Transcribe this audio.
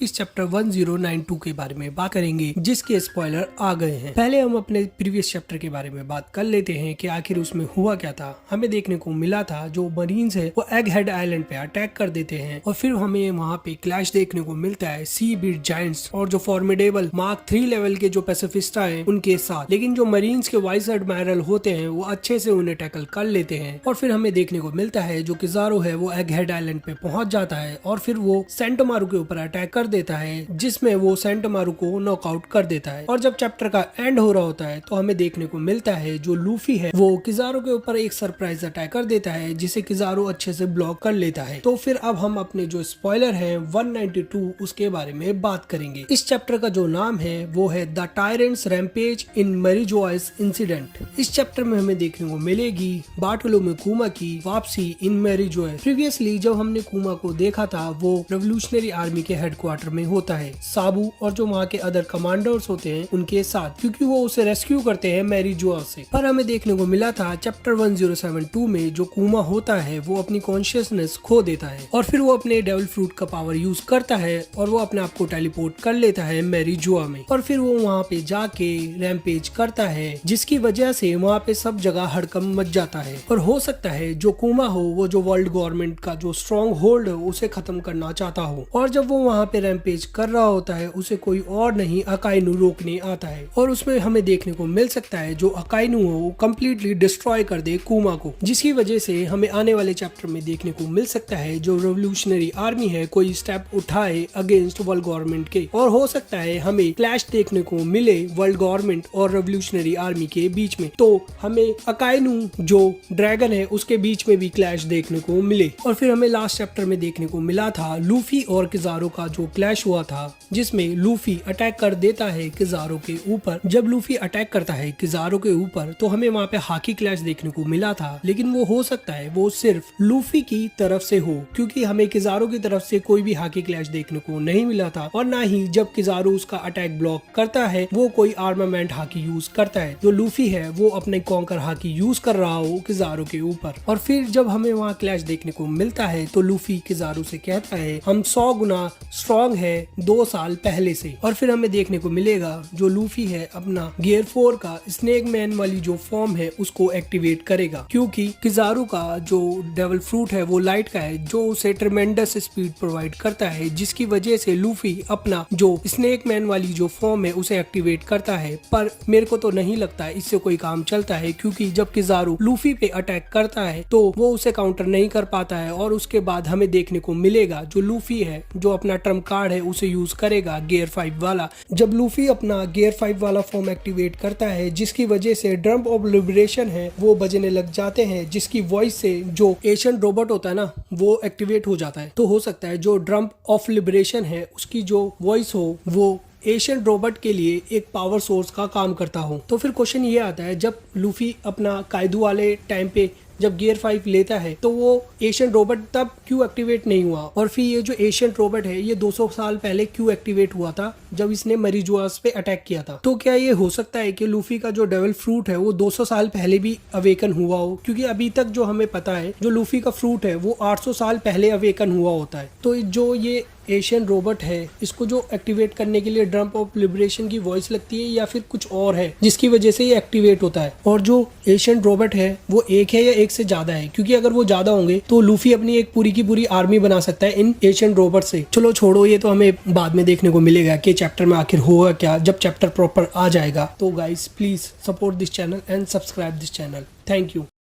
इस चैप्टर 1092 के बारे में बात करेंगे जिसके स्पॉइलर आ गए हैं। पहले हम अपने प्रीवियस चैप्टर के बारे में बात कर लेते हैं कि आखिर उसमें हुआ क्या था। हमें देखने को मिला था जो मरीन्स है वो एग हेड आइलैंड पे अटैक कर देते हैं और फिर हमें वहाँ पे क्लैश देखने को मिलता है सी बीट जायंट्स और जो फॉर्मिडेबल मार्क 3 लेवल के जो पैसिफिस्टा है उनके साथ। लेकिन जो मरीन्स के वाइस एडमायरल होते हैं वो अच्छे से उन्हें टैकल कर लेते हैं और फिर हमें देखने को मिलता है जो किजारो है वो एग हेड आइलैंड पे पहुंच जाता है और फिर वो सेंटोमारू के ऊपर अटैक कर देता है जिसमें वो सेंटोमारू को नॉकआउट कर देता है। और जब चैप्टर का एंड हो रहा होता है तो हमें देखने को मिलता है जो लूफी है वो किजारो के ऊपर एक सरप्राइज अटैक कर देता है जिसे किजारो अच्छे से ब्लॉक कर लेता है। तो फिर अब हम अपने जो स्पॉइलर है 192 उसके बारे में बात करेंगे। इस चैप्टर का जो नाम है वो है the tyrant's rampage in Mariejois incident. इस चैप्टर में हमें देखने को मिलेगी बार्टोलोम्यू कुमा की वापसी इन मैरीजोइस। प्रीवियसली जब हमने कुमा को देखा था वो रेवोल्यूशनरी आर्मी के हेडक्वार्टर में होता है साबू और जो वहाँ के अदर कमांडर्स होते हैं उनके साथ, क्योंकि वो उसे रेस्क्यू करते हैं मैरीजोइस से। पर हमें देखने को मिला था चैप्टर 1072 में जो कुमा होता है वो अपनी कॉन्शियसनेस खो देता है और फिर वो अपने डेविल फ्रूट का पावर यूज करता है और वो अपने आप को टेलीपोर्ट कर लेता है मैरीजोआ में और फिर वो वहाँ पे जाके रैम्पेज करता है जिसकी वजह से वहाँ पे सब जगह हड़कंप मच जाता है। और हो सकता है जो कुमा हो वो जो वर्ल्ड गवर्नमेंट का जो स्ट्रॉन्ग होल्ड है उसे खत्म करना चाहता हो और जब वो वहाँ पे रैम्पेज कर रहा होता है उसे कोई और नहीं अकाइनू रोकने आता है और उसमें हमें देखने को मिल सकता है जो अकाइनू हो वो कम्प्लीटली डिस्ट्रॉय कर दे कुमा को, जिसकी वजह से हमें आने वाले चैप्टर में देखने को मिल सकता है जो रेवोल्यूशनरी आर्मी है कोई स्टेप उठाए अगेंस्ट वर्ल्ड गवर्नमेंट के। और हो सकता है हमें क्लैश देखने को मिले वर्ल्ड गवर्नमेंट और रेवोल्यूशनरी आर्मी के बीच में, तो हमें अकाइनू जो ड्रैगन है उसके बीच में भी क्लैश देखने को मिले। और फिर हमें लास्ट चैप्टर में देखने को मिला था लूफी और किजारो का जो क्लैश हुआ था जिसमें लूफी अटैक कर देता है किजारो के ऊपर। जब लूफी अटैक करता है किजारो के ऊपर तो हमें वहाँ पे हाकी क्लैश देखने को मिला था, लेकिन वो हो सकता है वो सिर्फ लूफी की तरफ से हो क्योंकि हमें किजारो की तरफ से कोई भी हाकी क्लैश देखने को नहीं मिला था और ना ही जब किजारो उसका अटैक ब्लॉक करता है वो कोई आर्मामेंट हाकी यूज करता है। जो लूफी है वो अपने कॉन्कर हाकी यूज कर रहा हो किजारो के ऊपर। और फिर जब हमें वहाँ क्लैश देखने को मिलता है तो लूफी किजारो से कहता है हम 100 गुना स्ट्रॉन्ग है 2 साल पहले से। और फिर हमें देखने को मिलेगा जो लूफी है अपना गियर 4 का स्नेक मैन वाली जो फॉर्म है उसको एक्टिवेट करेगा क्योंकि किजारो का जो डेविल फ्रूट है वो लाइट का है जो उसे ट्रेमेंडस स्पीड प्रोवाइड करता है, जिसकी वजह से लूफी अपना जो स्नेक मैन वाली जो फॉर्म है उसे एक्टिवेट करता है। पर मेरे को तो नहीं लगता है इससे कोई काम चलता है क्योंकि जब किजारो लूफी पे अटैक करता है तो वो उसे काउंटर नहीं कर पाता है और उसके बाद हमें देखने को मिलेगा जो लूफी है जो अपना ट्रम्प कार्ड है उसे यूज करेगा गियर 5 वाला। जब लूफी अपना गियर 5 वाला फॉर्म एक्टिवेट करता है जिसकी वजह से ड्रम ऑफ लिबरेशन है वो बजने लग जाते हैं, जिसकी वॉइस से जो एशियन रोबोट होता है ना वो एक्टिवेट हो जाता है। तो हो सकता है जो ड्रम ऑफ लिबरेशन है उसकी जो वॉइस हो वो एशियन रोबोट के लिए एक पावर सोर्स का काम करता हो। तो फिर क्वेश्चन ये आता है जब लूफी अपना कायदू वाले टाइम पे जब गियर 5 लेता है तो वो एशियन रोबोट तब क्यों एक्टिवेट नहीं हुआ और फिर ये जो एशियन रोबोट है ये 200 साल पहले क्यों एक्टिवेट हुआ था जब इसने मैरीजोइस पे अटैक किया था। तो क्या ये हो सकता है कि लूफी का जो डेविल फ्रूट है वो 200 साल पहले भी अवेकन हुआ हो, क्योंकि अभी तक जो हमें पता है जो लूफी का फ्रूट है वो 800 साल पहले अवेकन हुआ होता है। तो जो ये एशियन रोबोट है इसको जो एक्टिवेट करने के लिए ड्रम ऑफ लिबरेशन की वॉइस लगती है या फिर कुछ और है जिसकी वजह से ये एक्टिवेट होता है। और जो एशियन रोबोट है वो एक है या एक से ज्यादा है, क्योंकि अगर वो ज्यादा होंगे तो लूफी अपनी एक पूरी की पूरी आर्मी बना सकता है इन एशियन रोबोट से। चलो छोड़ो, ये तो हमें बाद में देखने को मिलेगा कि चैप्टर में आखिर होगा क्या जब चैप्टर प्रॉपर आ जाएगा। तो guys please support this channel and subscribe this channel. Thank you.